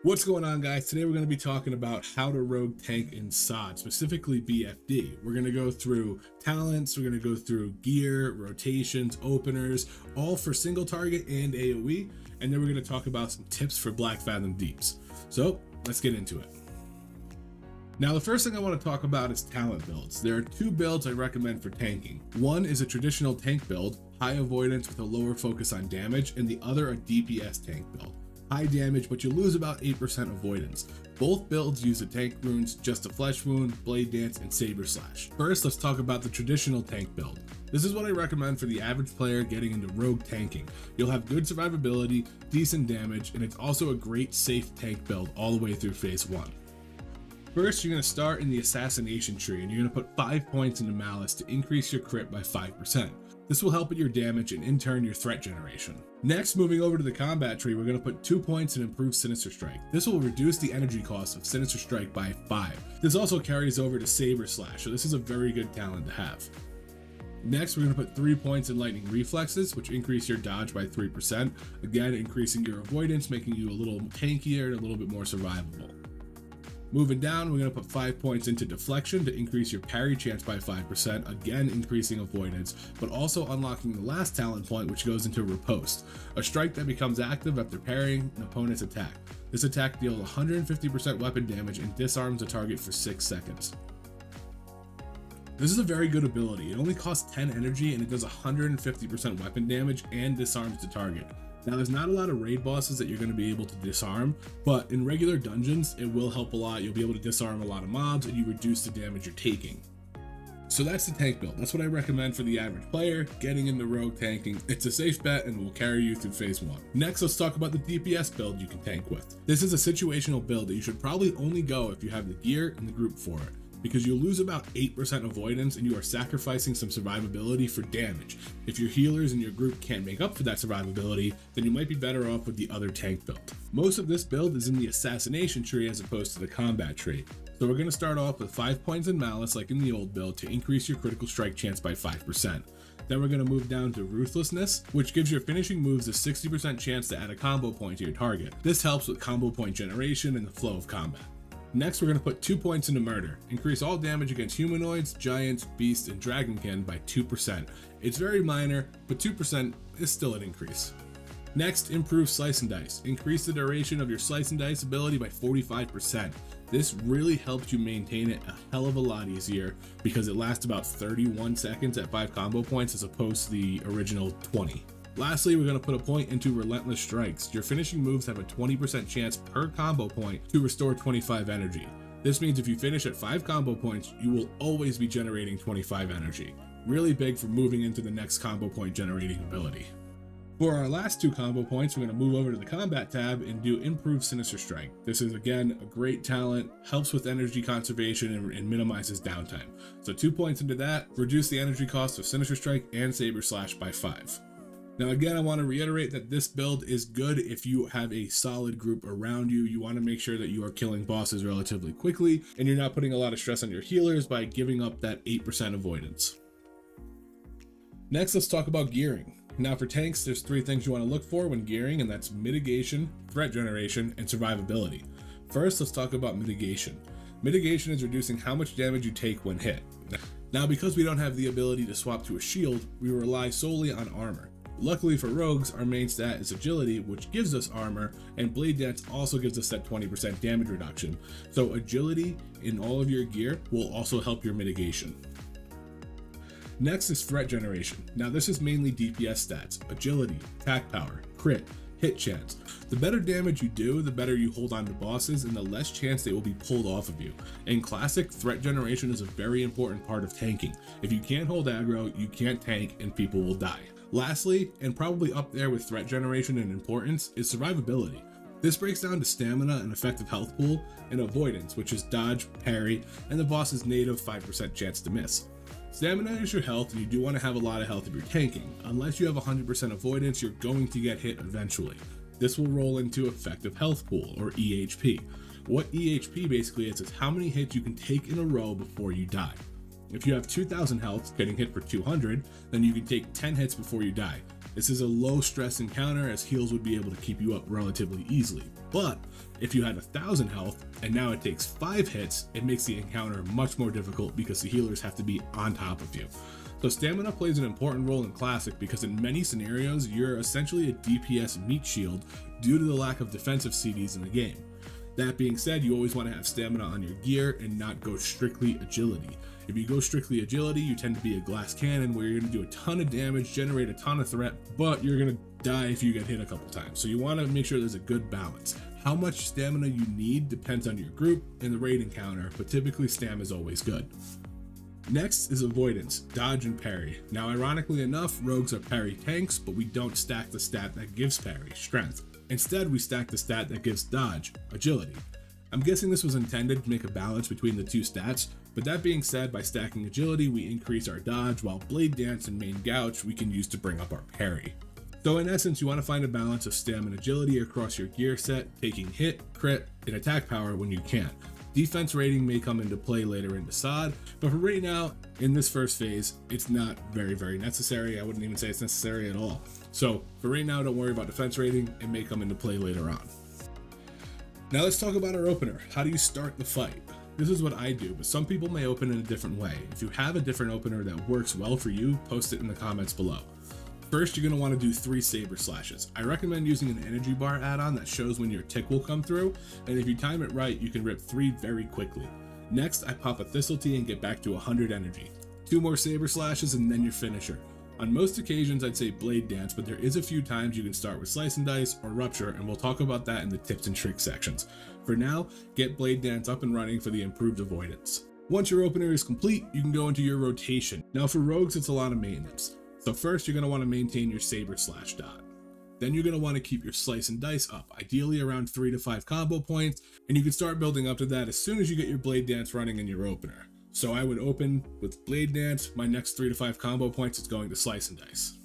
What's going on, guys? Today we're going to be talking about how to rogue tank in SOD, specifically BFD. We're going to go through talents, we're going to go through gear, rotations, openers, all for single target and AoE, and then we're going to talk about some tips for Black Fathom Deeps. So let's get into it. Now, the first thing I want to talk about is talent builds. There are two builds I recommend for tanking. One is a traditional tank build, high avoidance with a lower focus on damage, and the other a DPS tank build. High damage, but you lose about 8% avoidance. Both builds use the tank runes, Just a Flesh Wound, Blade Dance, and Saber Slash. First, let's talk about the traditional tank build. This is what I recommend for the average player getting into rogue tanking. You'll have good survivability, decent damage, and it's also a great safe tank build all the way through phase 1. First, you're going to start in the assassination tree, and you're going to put 5 points into Malice to increase your crit by 5%. This will help with your damage and in turn your threat generation. Next, moving over to the combat tree, we're going to put 2 points and improve Sinister Strike. This will reduce the energy cost of Sinister Strike by 5. This also carries over to Saber Slash, so this is a very good talent to have. Next, we're going to put 3 points in Lightning Reflexes, which increase your dodge by 3%, again increasing your avoidance, making you a little tankier and a little bit more survivable. Moving down, we're going to put 5 points into Deflection to increase your parry chance by 5%, again increasing avoidance, but also unlocking the last talent point, which goes into Riposte, a strike that becomes active after parrying an opponent's attack. This attack deals 150% weapon damage and disarms a target for 6 seconds. This is a very good ability. It only costs 10 energy and it does 150% weapon damage and disarms the target. Now, there's not a lot of raid bosses that you're going to be able to disarm, but in regular dungeons, it will help a lot. You'll be able to disarm a lot of mobs and you reduce the damage you're taking. So that's the tank build. That's what I recommend for the average player getting into rogue tanking. It's a safe bet and will carry you through phase 1. Next, let's talk about the DPS build you can tank with. This is a situational build that you should probably only go if you have the gear and the group for it, because you'll lose about 8% avoidance and you are sacrificing some survivability for damage. If your healers in your group can't make up for that survivability, then you might be better off with the other tank build. Most of this build is in the assassination tree as opposed to the combat tree. So we're going to start off with 5 points in Malice like in the old build to increase your critical strike chance by 5%. Then we're going to move down to Ruthlessness, which gives your finishing moves a 60% chance to add a combo point to your target. This helps with combo point generation and the flow of combat. Next, we're going to put 2 points into Murder. Increase all damage against humanoids, giants, beasts, and dragonkin by 2%. It's very minor, but 2% is still an increase. Next, improve Slice and Dice. Increase the duration of your Slice and Dice ability by 45%. This really helps you maintain it a hell of a lot easier because it lasts about 31 seconds at 5 combo points as opposed to the original 20. Lastly, we're going to put a point into Relentless Strikes. Your finishing moves have a 20% chance per combo point to restore 25 energy. This means if you finish at 5 combo points, you will always be generating 25 energy. Really big for moving into the next combo point generating ability. For our last 2 combo points, we're going to move over to the Combat tab and do Improve Sinister Strike. This is, again, a great talent, helps with energy conservation and minimizes downtime. So 2 points into that, reduce the energy cost of Sinister Strike and Saber Slash by 5. Now, again, I want to reiterate that this build is good if you have a solid group around you. You want to make sure that you are killing bosses relatively quickly and you're not putting a lot of stress on your healers by giving up that 8% avoidance. Next, let's talk about gearing. Now, for tanks, there's 3 things you want to look for when gearing, and that's mitigation, threat generation, and survivability. First, let's talk about mitigation. Mitigation is reducing how much damage you take when hit. Now, because we don't have the ability to swap to a shield, we rely solely on armor. Luckily for rogues, our main stat is agility, which gives us armor, and Blade Dance also gives us that 20% damage reduction. So agility in all of your gear will also help your mitigation. Next is threat generation. Now this is mainly DPS stats: agility, attack power, crit, hit chance. The better damage you do, the better you hold on to bosses and the less chance they will be pulled off of you. In Classic, threat generation is a very important part of tanking. If you can't hold aggro, you can't tank and people will die. Lastly, and probably up there with threat generation and importance, is survivability. This breaks down to stamina and effective health pool, and avoidance, which is dodge, parry, and the boss's native 5% chance to miss. Stamina is your health, and you do want to have a lot of health if you're tanking. Unless you have 100% avoidance, you're going to get hit eventually. This will roll into effective health pool, or EHP. What EHP basically is how many hits you can take in a row before you die. If you have 2,000 health, getting hit for 200, then you can take 10 hits before you die. This is a low stress encounter as heals would be able to keep you up relatively easily. But if you had 1000 health and now it takes 5 hits, it makes the encounter much more difficult because the healers have to be on top of you. So stamina plays an important role in Classic because in many scenarios, you're essentially a DPS meat shield due to the lack of defensive CDs in the game. That being said, you always want to have stamina on your gear and not go strictly agility. If you go strictly agility, you tend to be a glass cannon where you're going to do a ton of damage, generate a ton of threat, but you're going to die if you get hit a couple times. So you want to make sure there's a good balance. How much stamina you need depends on your group and the raid encounter, but typically stam is always good. Next is avoidance, dodge, and parry. Now ironically enough, rogues are parry tanks, but we don't stack the stat that gives parry, strength. Instead, we stack the stat that gives dodge, agility. I'm guessing this was intended to make a balance between the two stats, but that being said, by stacking agility, we increase our dodge, while blade dance and main gouge we can use to bring up our parry. So in essence, you want to find a balance of stam and agility across your gear set, taking hit, crit, and attack power when you can. Defense rating may come into play later in the SOD, but for right now, in this first phase, it's not very necessary. I wouldn't even say it's necessary at all. So for right now, don't worry about defense rating. It may come into play later on. Now let's talk about our opener. How do you start the fight? This is what I do, but some people may open in a different way. If you have a different opener that works well for you, post it in the comments below. First, you're going to want to do 3 saber slashes. I recommend using an energy bar add-on that shows when your tick will come through, and if you time it right, you can rip 3 very quickly. Next, I pop a Thistletea and get back to 100 energy. 2 more saber slashes and then your finisher. On most occasions, I'd say blade dance, but there is a few times you can start with slice and dice or rupture, and we'll talk about that in the tips and tricks sections. For now, get blade dance up and running for the improved avoidance. Once your opener is complete, you can go into your rotation. Now for rogues, it's a lot of maintenance. So first, you're going to want to maintain your saber slash dot. Then you're going to want to keep your slice and dice up, ideally around 3 to 5 combo points, and you can start building up to that as soon as you get your blade dance running in your opener. So I would open with blade dance, my next 3 to 5 combo points is going to slice and dice.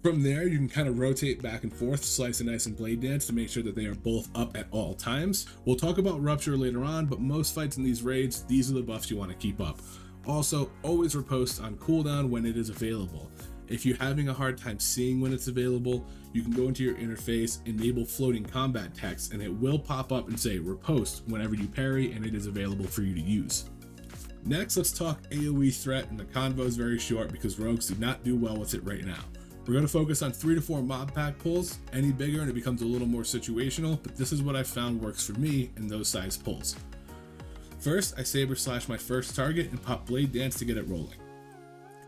From there, you can kind of rotate back and forth, slice and dice and blade dance to make sure that they are both up at all times. We'll talk about rupture later on, but most fights in these raids, these are the buffs you want to keep up. Also, always riposte on cooldown when it is available. If you're having a hard time seeing when it's available, you can go into your interface, enable floating combat text, and it will pop up and say riposte whenever you parry and it is available for you to use. Next, let's talk AoE threat, and the convo is very short because rogues do not do well with it right now. We're going to focus on 3 to 4 mob pack pulls. Any bigger and it becomes a little more situational, but this is what I found works for me in those size pulls. First, I saber slash my first target and pop blade dance to get it rolling.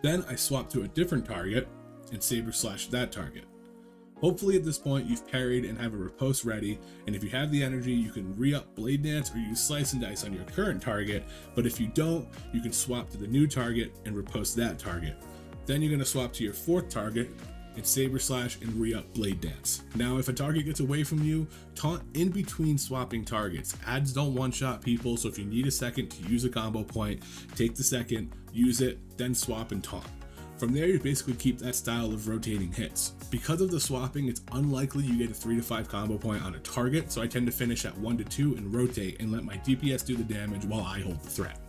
Then I swap to a different target and saber slash that target. Hopefully at this point you've parried and have a riposte ready, and if you have the energy you can re-up blade dance or use slice and dice on your current target, but if you don't, you can swap to the new target and riposte that target. Then you're going to swap to your 4th target and saber slash and re-up blade dance. Now if a target gets away from you, taunt in between swapping targets. Adds don't one-shot people, so if you need a second to use a combo point, take the second, use it, then swap and taunt. From there, you basically keep that style of rotating hits. Because of the swapping, it's unlikely you get a 3 to 5 combo point on a target, so I tend to finish at 1 to 2 and rotate and let my DPS do the damage while I hold the threat.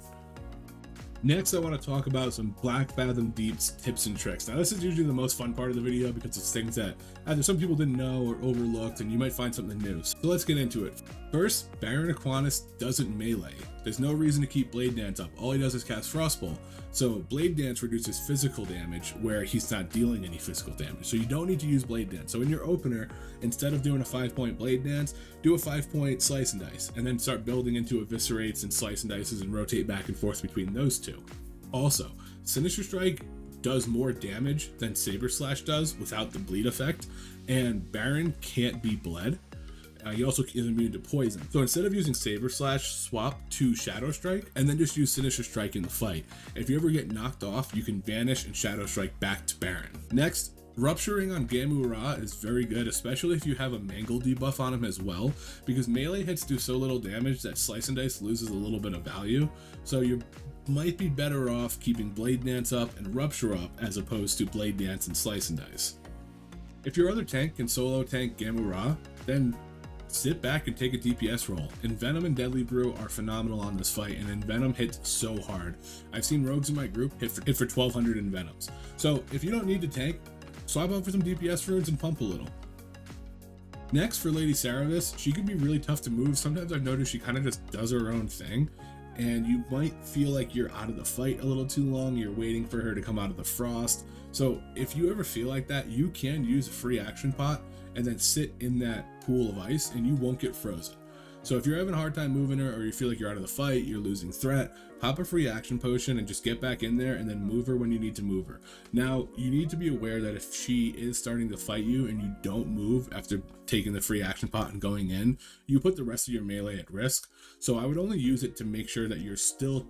Next, I want to talk about some Black Fathom Deep's tips and tricks. Now, this is usually the most fun part of the video because it's things that either some people didn't know or overlooked, and you might find something new. So let's get into it. First, Baron Aquinas doesn't melee. There's no reason to keep Blade Dance up. All he does is cast Frostbolt. So Blade Dance reduces physical damage where he's not dealing any physical damage. So you don't need to use Blade Dance. So in your opener, instead of doing a 5-point Blade Dance, do a 5-point Slice and Dice, and then start building into Eviscerates and Slice and Dices and rotate back and forth between those two. Also, Sinister Strike does more damage than Saber Slash does without the bleed effect, and Baron can't be bled. He also is immune to poison. So instead of using Saber Slash, swap to Shadow Strike and then just use Sinister Strike in the fight. If you ever get knocked off, you can vanish and Shadow Strike back to Baron. Next, Rupturing on Gamma is very good, especially if you have a Mangle debuff on him as well, because melee hits do so little damage that Slice and Dice loses a little bit of value. So you might be better off keeping Blade Dance up and Rupture up as opposed to Blade Dance and Slice and Dice. If your other tank can solo tank Gamma, then sit back and take a DPS roll. Envenom and Deadly Brew are phenomenal on this fight, and Envenom hits so hard. I've seen rogues in my group hit for 1200 Envenoms. So if you don't need to tank, swap out for some DPS runes and pump a little. Next, for Lady Saravis, she can be really tough to move. Sometimes I've noticed she kind of just does her own thing, and you might feel like you're out of the fight a little too long. You're waiting for her to come out of the frost. So if you ever feel like that, you can use a free action pot and then sit in that pool of ice and you won't get frozen. So if you're having a hard time moving her, or you feel like you're out of the fight, you're losing threat, pop a free action potion and just get back in there and then move her when you need to move her. Now, you need to be aware that if she is starting to fight you and you don't move after taking the free action pot and going in, you put the rest of your melee at risk. So I would only use it to make sure that you're still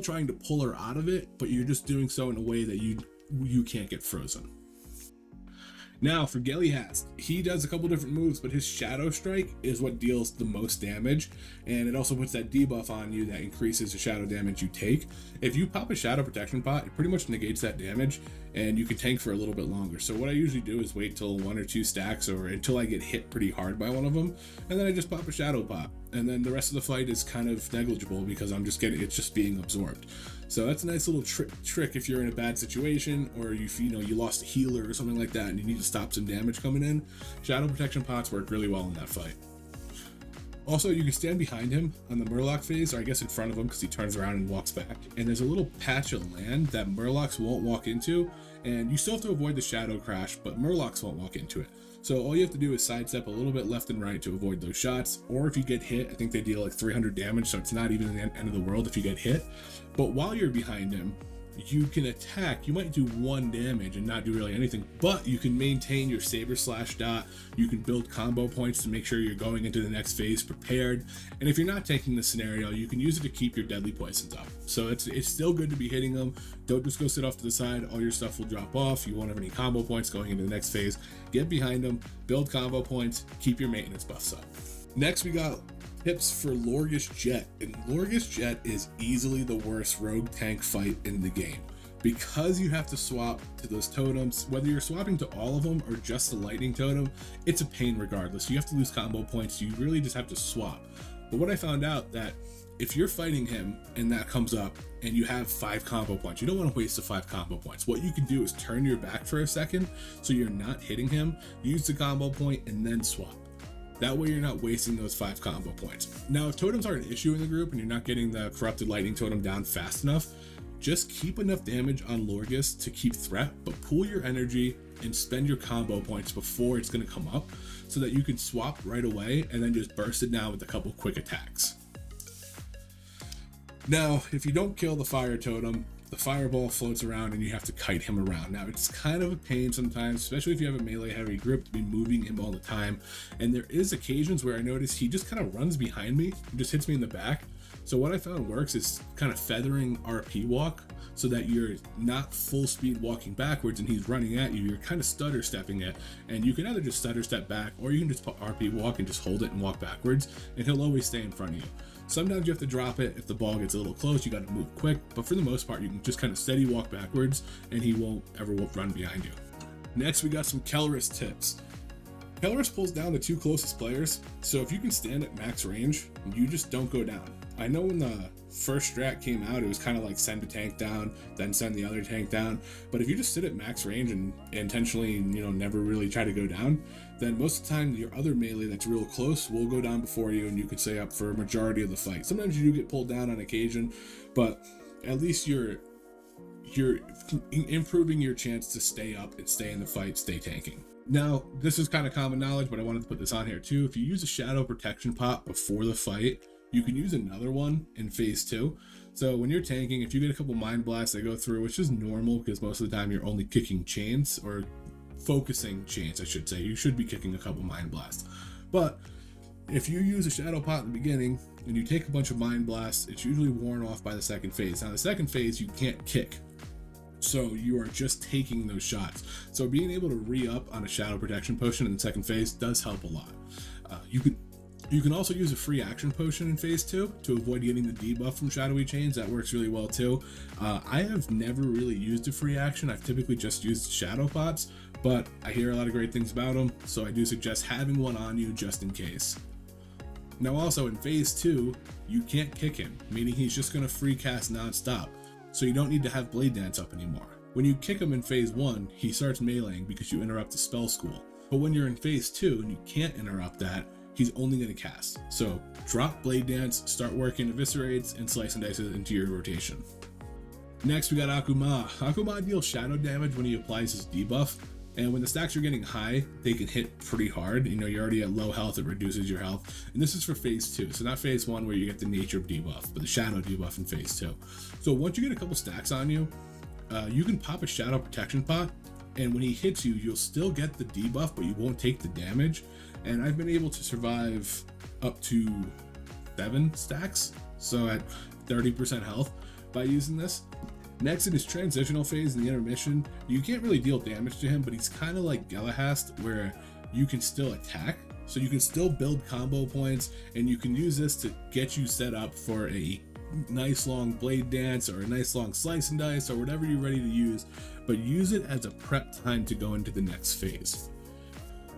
trying to pull her out of it, but you're just doing so in a way that you can't get frozen. Now for Gelihast, he does a couple different moves, but his Shadow Strike is what deals the most damage, and it also puts that debuff on you that increases the shadow damage you take. If you pop a Shadow Protection pot, it pretty much negates that damage, and you can tank for a little bit longer. So what I usually do is wait till 1 or 2 stacks, or until I get hit pretty hard by one of them, and then I just pop a Shadow Pot, and then the rest of the fight is kind of negligible because it's just being absorbed. So that's a nice little trick if you're in a bad situation, or you lost a healer or something like that and you need to stop some damage coming in. Shadow Protection pots work really well in that fight. Also, you can stand behind him on the Murloc phase, or I guess in front of him because he turns around and walks back. And there's a little patch of land that Murlocs won't walk into, and you still have to avoid the Shadow Crash, but Murlocs won't walk into it. So all you have to do is sidestep a little bit left and right to avoid those shots, or if you get hit, I think they deal like 300 damage, so it's not even the end of the world if you get hit. But while you're behind him, you can attack. You might do 1 damage and not do really anything, but you can maintain your Saber Slash dot. You can build combo points to make sure you're going into the next phase prepared. And if you're not tanking the scenario, you can use it to keep your deadly poisons up. So it's still good to be hitting them. Don't just go sit off to the side. All your stuff will drop off. You won't have any combo points going into the next phase. Get behind them, build combo points, keep your maintenance buffs up. Next, we got tips for Lorgus Jet, and Lorgus Jet is easily the worst rogue tank fight in the game because you have to swap to those totems. Whether you're swapping to all of them or just the lightning totem, it's a pain regardless. You have to lose combo points. You really just have to swap. But what I found out that if you're fighting him and that comes up and you have 5 combo points, you don't want to waste the 5 combo points. What you can do is turn your back for a second so you're not hitting him, use the combo point, and then swap. That way you're not wasting those 5 combo points. Now, if totems are an issue in the group and you're not getting the corrupted lightning totem down fast enough, just keep enough damage on Lorgus to keep threat, but pool your energy and spend your combo points before it's going to come up so that you can swap right away and then just burst it down with a couple quick attacks. Now, if you don't kill the fire totem, the fireball floats around and you have to kite him around. Now, it's kind of a pain sometimes, especially if you have a melee heavy group, to be moving him all the time. And there is occasions where I notice he just kind of runs behind me and just hits me in the back. So what I found works is kind of feathering RP walk so that you're not full speed walking backwards and he's running at you. You're kind of stutter stepping it, and you can either just stutter step back or you can just RP walk and just hold it and walk backwards, and he'll always stay in front of you. Sometimes you have to drop it if the ball gets a little close. You got to move quick, but for the most part you can just kind of steady walk backwards and he won't ever run behind you. Next, we got some Kelris tips. Kelris pulls down the 2 closest players, so if you can stand at max range, you just don't go down. I know when the first strat came out, it was kind of like send a tank down, then send the other tank down. But if you just sit at max range and intentionally, never really try to go down, then most of the time your other melee that's real close will go down before you and you could stay up for a majority of the fight. Sometimes you do get pulled down on occasion, but at least you're improving your chance to stay up and stay in the fight, stay tanking. Now, this is kind of common knowledge, but I wanted to put this on here too. If you use a Shadow Protection pot before the fight, you can use another one in phase 2. So when you're tanking, if you get a couple Mind Blasts that go through, which is normal because most of the time you're only kicking chains, or focusing chains, I should say. You should be kicking a couple Mind Blasts. But if you use a Shadow Pot in the beginning and you take a bunch of Mind Blasts, it's usually worn off by the second phase. Now, the second phase, you can't kick. So you are just taking those shots. So being able to re-up on a Shadow Protection potion in the second phase does help a lot. You can also use a free action potion in phase 2 to avoid getting the debuff from shadowy chains. That works really well too. I have never really used a free action. I've typically just used shadow pots, but I hear a lot of great things about them, so I do suggest having one on you just in case. Now also in phase 2, you can't kick him, meaning he's just going to free cast non-stop, so you don't need to have Blade Dance up anymore. When you kick him in phase 1, he starts meleeing because you interrupt the spell school. But when you're in phase 2 and you can't interrupt that, he's only going to cast. So drop Blade Dance, start working Eviscerates and Slice and Dices into your rotation. Next, we got Akuma. Akuma deals shadow damage when he applies his debuff, and when the stacks are getting high, they can hit pretty hard. You know, you're already at low health, it reduces your health. And this is for phase 2, so not phase 1 where you get the nature debuff, but the shadow debuff in phase 2. So once you get a couple stacks on you, you can pop a shadow protection pot, and when he hits you, you'll still get the debuff, but you won't take the damage. And I've been able to survive up to 7 stacks, so at 30% health by using this. Next, in his transitional phase in the intermission, you can't really deal damage to him, but he's kind of like Gelahast, where you can still attack. So you can still build combo points, and you can use this to get you set up for a nice long Blade Dance or a nice long Slice and Dice or whatever you're ready to use, but use it as a prep time to go into the next phase.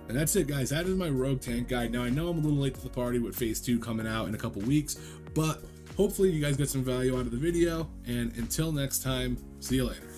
And that's it, guys. That is my Rogue Tank guide. Now, I know I'm a little late to the party with phase 2 coming out in a couple weeks, but hopefully you guys get some value out of the video, and until next time, see you later.